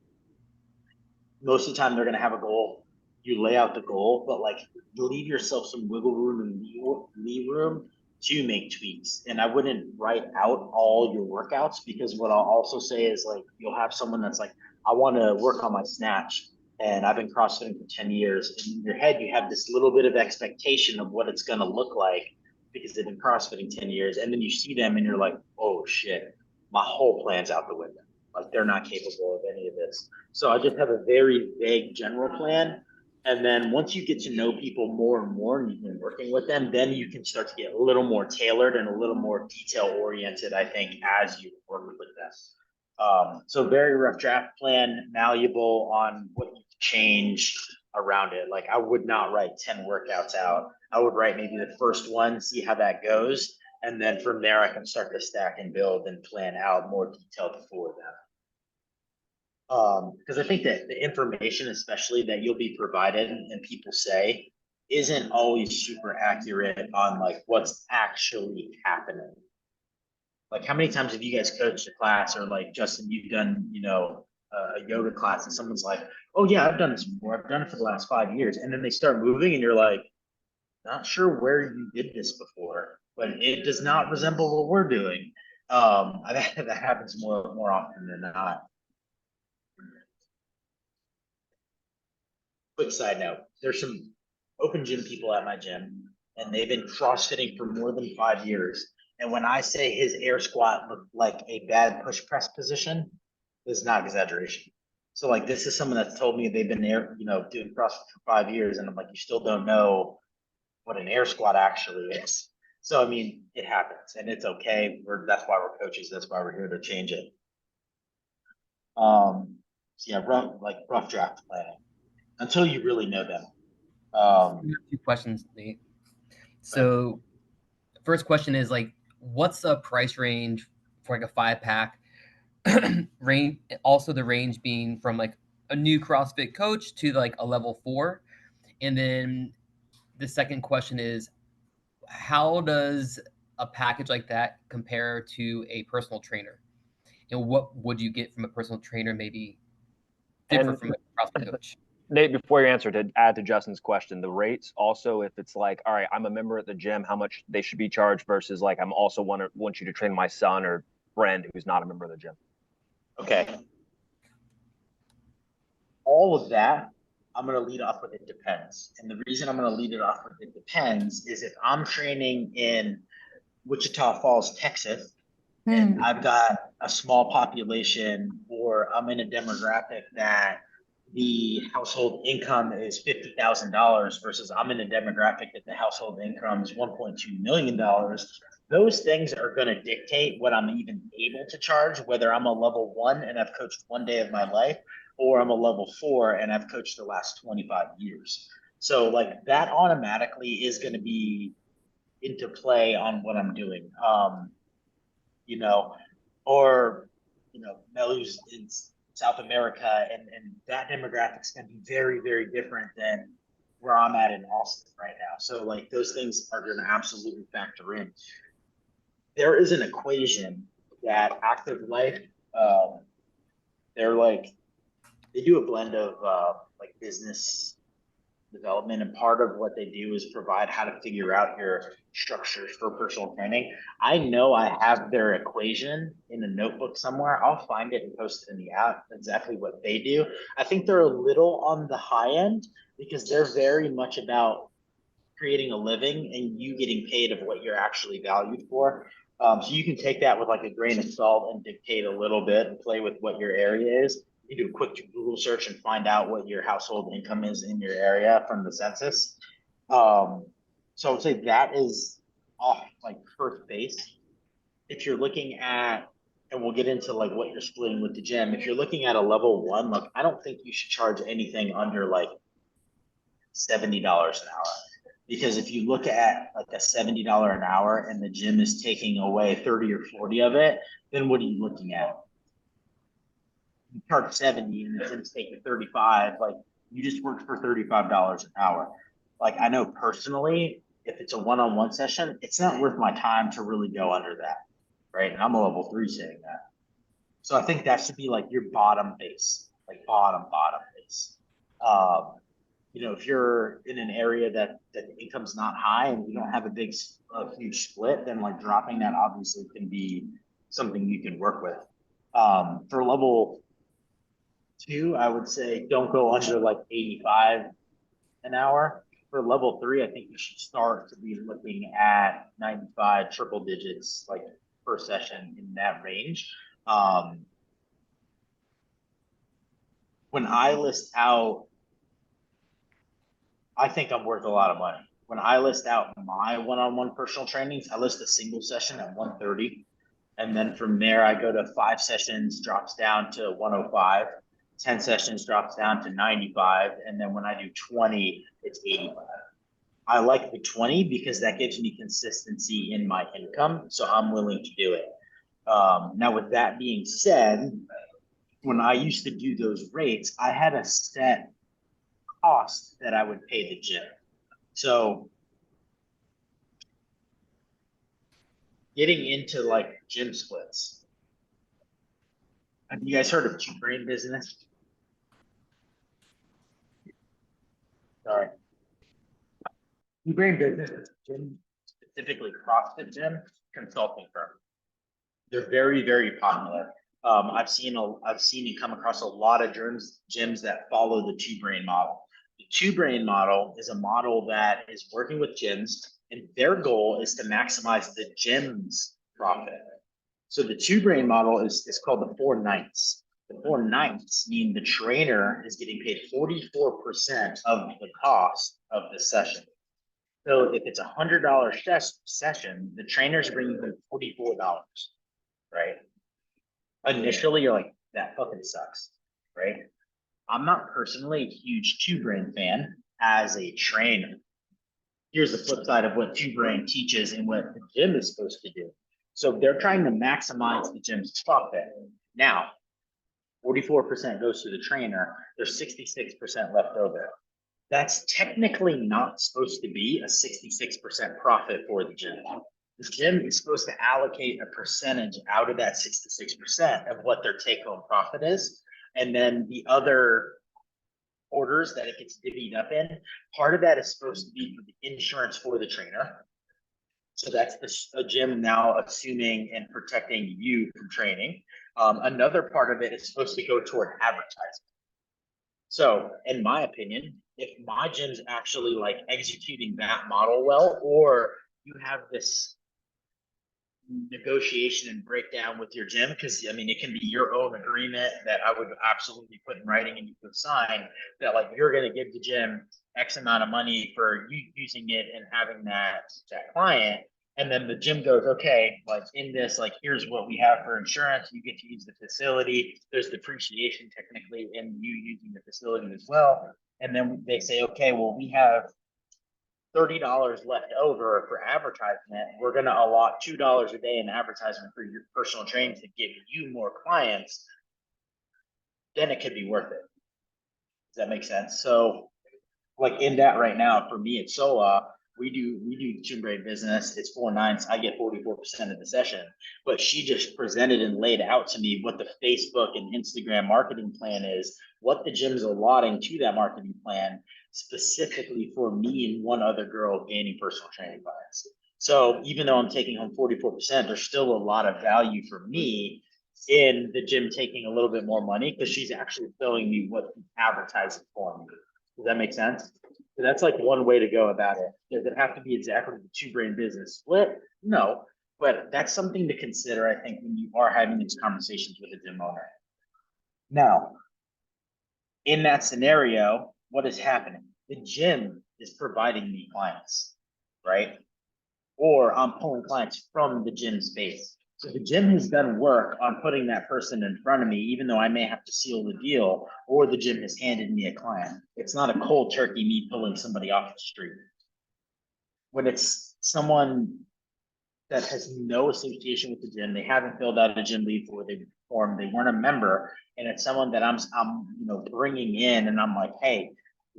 most of the time they're going to have a goal. You lay out the goal, but like leave yourself some wiggle room and leave room to make tweaks. And I wouldn't write out all your workouts because what I'll also say is like you'll have someone that's like, I want to work on my snatch and I've been CrossFitting for 10 years. And in your head, you have this little bit of expectation of what it's going to look like because they've been CrossFitting 10 years. And then you see them and you're like, oh shit, my whole plan's out the window. Like they're not capable of any of this. So I just have a very vague general plan. And then once you get to know people more and more and you've been working with them, then you can start to get a little more tailored and a little more detail oriented, I think, as you work with them. So very rough draft plan, malleable on what you change around it. Like I would not write 10 workouts out. I would write maybe the first one, see how that goes. And then from there, I can start to stack and build and plan out more detailed for them. Because I think that the information, especially that you'll be provided and people say, isn't always super accurate on like what's actually happening. Like how many times have you guys coached a class or like Justin, you've done, a yoga class and someone's like, oh yeah, I've done this before. I've done it for the last 5 years. And then they start moving and you're like, not sure where you did this before, but it does not resemble what we're doing. That happens more often than not. Quick side note, there's some open gym people at my gym, and they've been CrossFitting for more than 5 years. And when I say his air squat looked like a bad push press position, this is not exaggeration. So like this is someone that's told me they've been there, doing CrossFit for 5 years, and I'm like, you still don't know what an air squat actually is. So I mean, it happens, and it's okay. That's why we're coaches. That's why we're here to change it. So yeah, rough draft planning until you really know them. I have 2 questions, Nate. So first question is like, what's the price range for like a 5-pack? Range, also the range being from like a new CrossFit coach to like a level 4. And then the second question is, how does a package like that compare to a personal trainer? And what would you get from a personal trainer maybe differ And from a CrossFit coach? Nate, before you answer, to add to Justin's question, the rates also, if it's like, all right, I'm a member at the gym, how much they should be charged versus like, I'm also want you to train my son or friend who's not a member of the gym. Okay. All of that, I'm going to lead off with it depends. And the reason I'm going to lead it off with it depends is if I'm training in Wichita Falls, Texas, and I've got a small population, or I'm in a demographic that the household income is $50,000 versus I'm in a demographic that the household income is $1.2 million. Those things are going to dictate what I'm even able to charge, whether I'm a level 1 and I've coached 1 day of my life, or I'm a level 4 and I've coached the last 25 years. So like that automatically is going to be into play on what I'm doing. You know, or, Melu's in South America, and that demographic's going to be very, very different than where I'm at in Austin right now. So like those things are going to absolutely factor in. There is an equation that Active Life, they're like, they do a blend of like business development, and part of what they do is provide how to figure out your structures for personal training. I know I have their equation in a notebook somewhere. I'll find it and post it in the app, exactly what they do. I think they're a little on the high end because they're very much about creating a living and you getting paid of what you're actually valued for. So you can take that with like a grain of salt and dictate a little bit and play with what your area is. You do a quick Google search and find out what your household income is in your area from the census. So I would say that is off like first base. If you're looking at, and we'll get into like what you're splitting with the gym, if you're looking at a level one, like I don't think you should charge anything under like $70 an hour. Because if you look at like a $70 an hour and the gym is taking away 30 or 40 of it, then what are you looking at? You charge 70 and the gym's taking 35, like you just worked for $35 an hour. Like I know personally, if it's a one-on-one session, it's not worth my time to really go under that, right? And I'm a level 3 saying that. So I think that should be like your bottom base, like bottom base. You know, if you're in an area that the income's not high and you don't have a huge split, then like dropping that obviously can be something you can work with. For level 2, I would say don't go under like 85 an hour. For level 3, I think you should start to be looking at 95 triple digits, like per session in that range. When I list out, I think I'm worth a lot of money. When I list out my one-on-one personal trainings, I list a single session at 130. And then from there, I go to 5 sessions, drops down to 105. 10 sessions drops down to 95. And then when I do 20, it's 85. I like the 20 because that gives me consistency in my income. So I'm willing to do it. Now, with that being said, when I used to do those rates, I had a set cost that I would pay the gym. So getting into like gym splits. Have you guys heard of two-brain business? Sorry. Two-brain business is gym, specifically CrossFit gym consulting firm. They're very, very popular. I've seen and come across a lot of gyms that follow the two-brain model. The two-brain model is a model that is working with gyms, and their goal is to maximize the gym's profit. So the two-brain model is called the 4 ninths. The 4 ninths mean the trainer is getting paid 44% of the cost of the session. So if it's $100 session, the trainer's bringing them $44, right? Initially, you're like, that fucking sucks, right? I'm not personally a huge two-brain fan as a trainer. Here's the flip side of what two-brain teaches and what the gym is supposed to do. So they're trying to maximize the gym's profit. Now, 44% goes to the trainer. There's 66% left over. That's technically not supposed to be a 66% profit for the gym. The gym is supposed to allocate a percentage out of that 66% of what their take-home profit is. And then the other orders that it gets divvied up in, part of that is supposed to be for the insurance for the trainer. So that's a gym now assuming and protecting you from training. Another part of it is supposed to go toward advertising. So in my opinion, if my gym's actually like executing that model well, or you have this negotiation and breakdown with your gym, because I mean it can be your own agreement that I would absolutely put in writing and you could sign that like you're going to give the gym X amount of money for you using it and having that client, and then the gym goes, okay, like in this, like here's what we have for insurance, you get to use the facility, there's depreciation technically in you using the facility as well, and then they say, okay, well we have $30 left over for advertisement. We're going to allot $2 a day in advertisement for your personal training to give you more clients. Then it could be worth it. Does that make sense? So like in that right now, for me at SOA, we do two-brain business. It's 4 ninths. I get 44% of the session, but she just presented and laid out to me what the Facebook and Instagram marketing plan is, what the gym's allotting to that marketing plan. specifically for me and one other girl gaining personal training clients. So even though I'm taking home 44%, there's still a lot of value for me in the gym taking a little bit more money because she's actually showing me what the advertising for me. Does that make sense? So that's like one way to go about it. Does it have to be exactly the two-brain business split? No, but that's something to consider, I think, when you are having these conversations with a gym owner. Now, in that scenario, what is happening? The gym is providing me clients, right? Or I'm pulling clients from the gym space. So the gym has done work on putting that person in front of me, even though I may have to seal the deal, or the gym has handed me a client. It's not a cold turkey me pulling somebody off the street. When it's someone that has no association with the gym, they haven't filled out a gym lead for they form, they weren't a member, and it's someone that I'm bringing in, and I'm like, hey,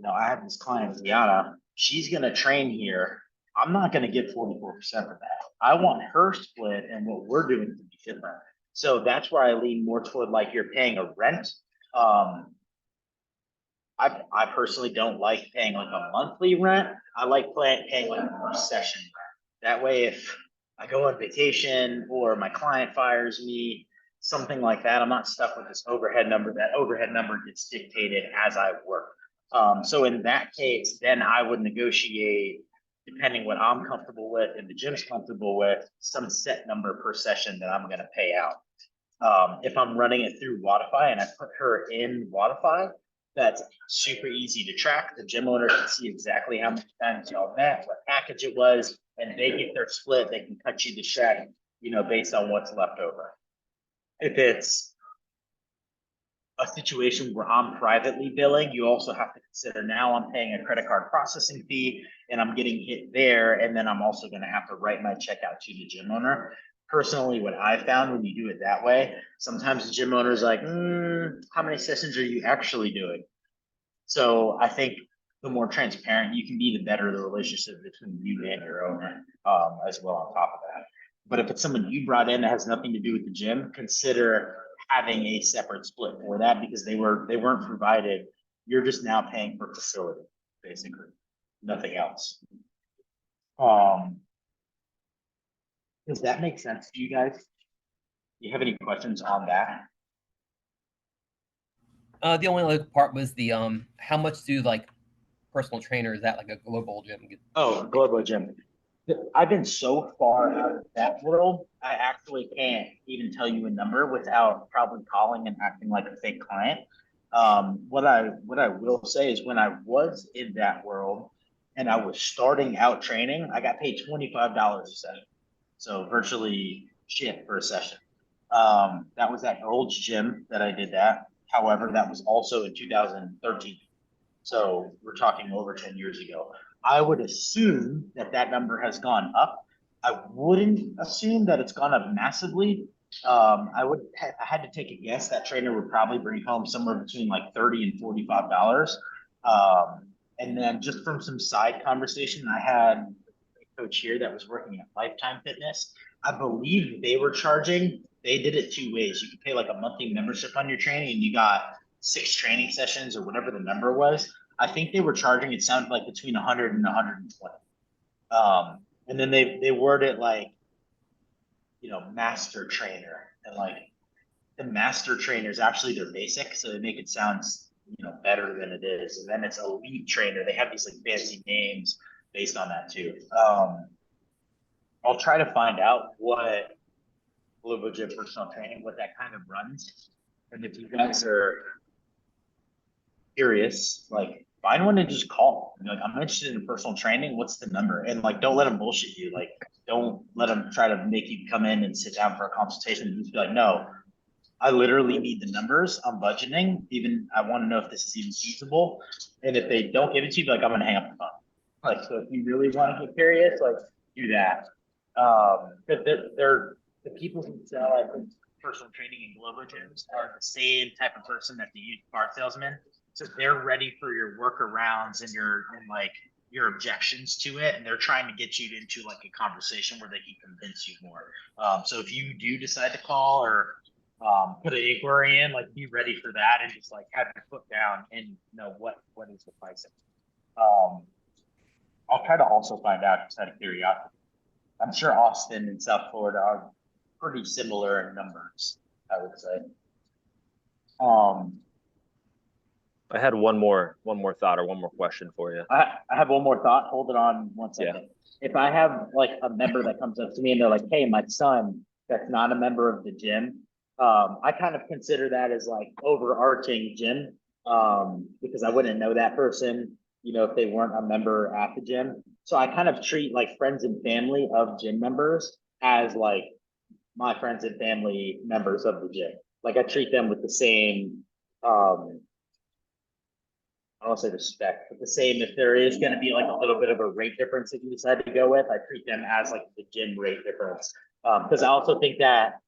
I have this client, Liana, she's gonna train here. I'm not gonna give 44% for that. I want her split and what we're doing to be different. So that's where I lean more toward like you're paying a rent. I personally don't like paying like a monthly rent. I like paying like a session rent. That way, if I go on vacation or my client fires me, something like that, I'm not stuck with this overhead number. That overhead number gets dictated as I work. So in that case, then I would negotiate, depending what I'm comfortable with and the gym's comfortable with, some set number per session that I'm going to pay out. If I'm running it through Wodify and I put her in Wodify, that's super easy to track. The gym owner can see exactly how many times y'all met, what package it was, and they get their split. They can cut you the check, based on what's left over. If it's a situation where I'm privately billing, you also have to consider now I'm paying a credit card processing fee and I'm getting hit there. And then I'm also going to have to write my check out to the gym owner. Personally, what I found when you do it that way, sometimes the gym owner is like, how many sessions are you actually doing? So I think the more transparent you can be, the better the relationship between you and your owner, as well on top of that. But if it's someone you brought in that has nothing to do with the gym, consider having a separate split for that because they weren't provided. You're just now paying for facility, basically, nothing else. Does that make sense to you guys? Do you have any questions on that? The only other part was the how much do like personal trainers at like a global gym get? Oh, global gym. I've been so far out of that world, I actually can't even tell you a number without probably calling and acting like a fake client. What I will say is when I was in that world and I was starting out training, I got paid $25 a session. So virtually shit for a session. That was at Gold's Gym that I did that. However, that was also in 2013. So we're talking over 10 years ago. I would assume that that number has gone up. I wouldn't assume that it's gone up massively. I had to take a guess. That trainer would probably bring home somewhere between like $30 and $45. And then just from some side conversation, I had a coach here that was working at Lifetime Fitness. I believe they were charging. They did it two ways. You could pay like a monthly membership on your training, and you got 6 training sessions or whatever the number was. I think they were charging, it sounded like between 100 and 120. And then they word it like, master trainer, and like the master trainer is actually their basic. So they make it sound, better than it is. And then it's elite trainer. They have these like fancy names based on that too. I'll try to find out what Global Gym personal training, what that kind of runs. And if you guys are curious, like find one and just call. Like, I'm interested in personal training. What's the number? And like, don't let them bullshit you. Like, don't let them try to make you come in and sit down for a consultation and just be like, no, I literally need the numbers. I'm budgeting. Even I want to know if this is even feasible. And if they don't give it to you, be like, I'm gonna hang up the phone. Like, so if you really want to get curious, like, do that. But they're the people who sell, I think, personal training in global gyms are the same type of person that the used car salesman. So they're ready for your workarounds and your objections to it, and they're trying to get you into like a conversation where they can convince you more. So if you do decide to call or put an inquiry in, like be ready for that and just like have your foot down and know what is the pricing. I'll try to also find out just out of curiosity. I'm sure Austin and South Florida are pretty similar in numbers, I would say. I had one more thought or one more question for you. I have one more thought. Hold it on one second. If I have like a member that comes up to me and they're like, hey, my son that's not a member of the gym, I kind of consider that as like overarching gym, because I wouldn't know that person, if they weren't a member at the gym. So I kind of treat like friends and family of gym members as like my friends and family members of the gym. Like I treat them with the same, I don't say respect, but the same, if there is going to be like a little bit of a rate difference that you decide to go with, I treat them as like the gym rate difference. Because I also think that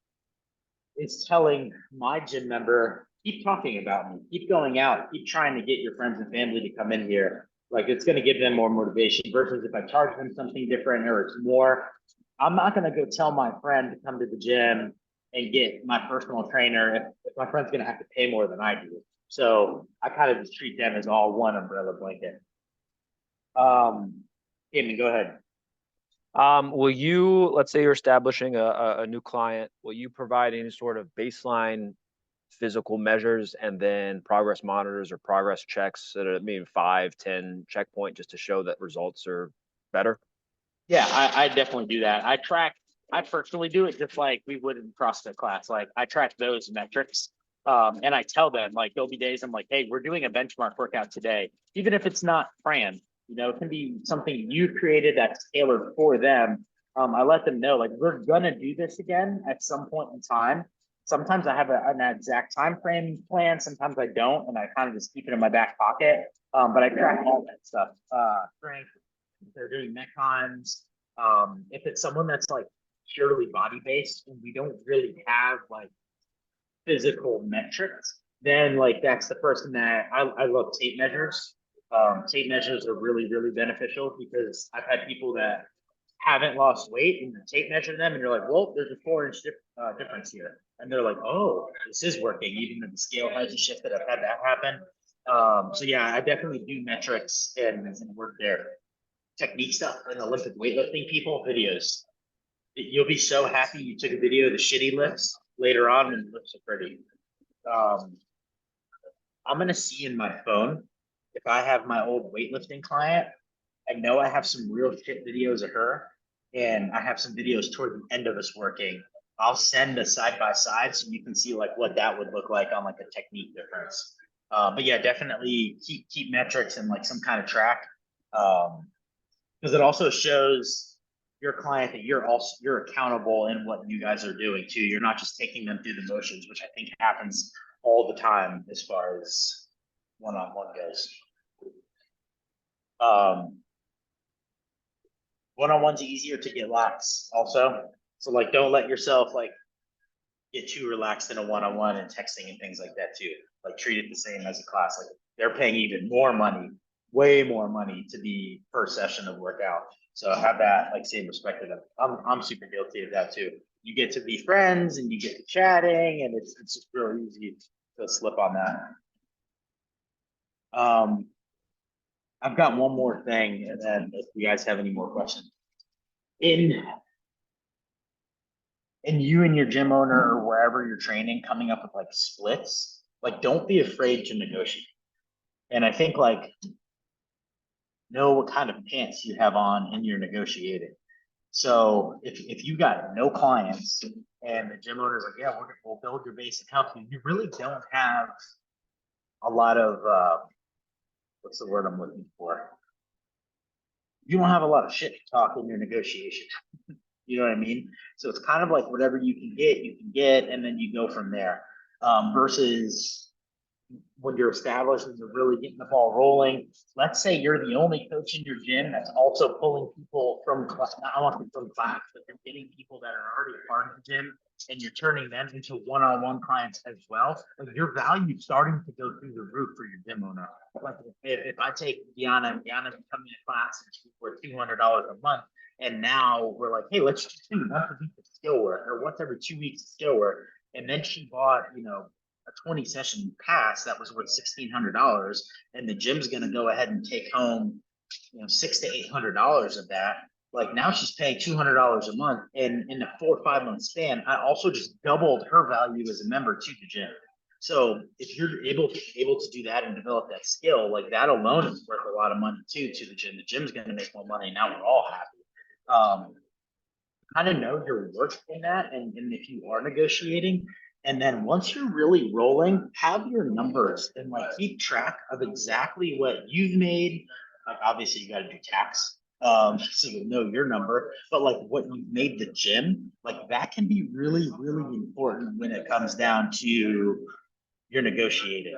it's telling my gym member, keep talking about me, keep going out, keep trying to get your friends and family to come in here. Like it's going to give them more motivation versus if I charge them something different or it's more, I'm not going to go tell my friend to come to the gym and get my personal trainer if my friend's going to have to pay more than I do. So I kind of just treat them as all one umbrella blanket. Eamon, go ahead. Will you, let's say you're establishing a new client, will you provide any sort of baseline physical measures and then progress monitors or progress checks at maybe 5-10 checkpoint just to show that results are better? Yeah, I definitely do that. I personally do it just like we would in CrossFit class. Like I track those metrics. And I tell them, like, there'll be days I'm like, hey, we're doing a benchmark workout today. Even if it's not planned, it can be something you've created that's tailored for them. I let them know, like, we're gonna do this again at some point in time. Sometimes I have an exact time frame plan, sometimes I don't, and I kind of just keep it in my back pocket. But I track all that stuff. Strength, if they're doing metcons. If it's someone that's like purely body based and we don't really have like physical metrics, then like that's the person that I love tape measures. Tape measures are really, really beneficial because I've had people that haven't lost weight and you tape measure them and you're like, well, there's a 4-inch difference here. And they're like, oh, this is working, even if the scale hasn't shifted. I've had that happen. So yeah, I definitely do metrics and work there. Technique stuff and Olympic weightlifting people, videos. You'll be so happy you took a video of the shitty lifts later on when the lifts are pretty. I'm gonna see in my phone if I have my old weightlifting client. I know I have some real shit videos of her, and I have some videos toward the end of us working. I'll send a side by side so you can see like what that would look like on like a technique difference. But yeah, definitely keep metrics and like some kind of track, because it also shows your client that you're accountable in what you guys are doing too. You're not just taking them through the motions, which I think happens all the time as far as one-on-one goes. One-on-one's easier to get lax also. So like don't let yourself like get too relaxed in a one-on-one and texting and things like that too. Like treat it the same as a class. Like they're paying even more money, way more money to be per session of workout. So have that like same respect to them. I'm super guilty of that too. You get to be friends and you get to chatting and it's just real easy to slip on that. I've got one more thing and then if you guys have any more questions. In you and your gym owner or wherever you're training coming up with like splits, like don't be afraid to negotiate. And I think like know what kind of pants you have on in your negotiating. So if you got no clients and the gym owner's like, yeah, we'll build your base account, you really don't have a lot of what's the word I'm looking for? You don't have a lot of shit to talk in your negotiation. You know what I mean? So it's kind of like whatever you can get, and then you go from there. Versus when you're established and you're really getting the ball rolling. Let's say you're the only coach in your gym that's also pulling people from class, not only from class, but you're getting people that are already part of the gym and you're turning them into one-on-one clients as well. Like your value starting to go through the roof for your gym owner. Like if I take Deanna's coming to class and she's worth $200 a month, and now we're like, hey, let's just do once a week of skill work or once every 2 weeks of skill work. And then she bought, a 20 session pass that was worth $1,600, and the gym's gonna go ahead and take home, $600 to $800 of that. Like now she's paying $200 a month, and in a 4 or 5 month span, I also just doubled her value as a member to the gym. So if you're able to do that and develop that skill, like that alone is worth a lot of money too to the gym. The gym's going to make more money. Now we're all happy. Kind of know your worth in that, and if you are negotiating, and then once you're really rolling, have your numbers and like keep track of exactly what you've made. Like obviously you got to do tax, so you'll know your number, but like what you've made the gym, like that can be really, really important when it comes down to your negotiating.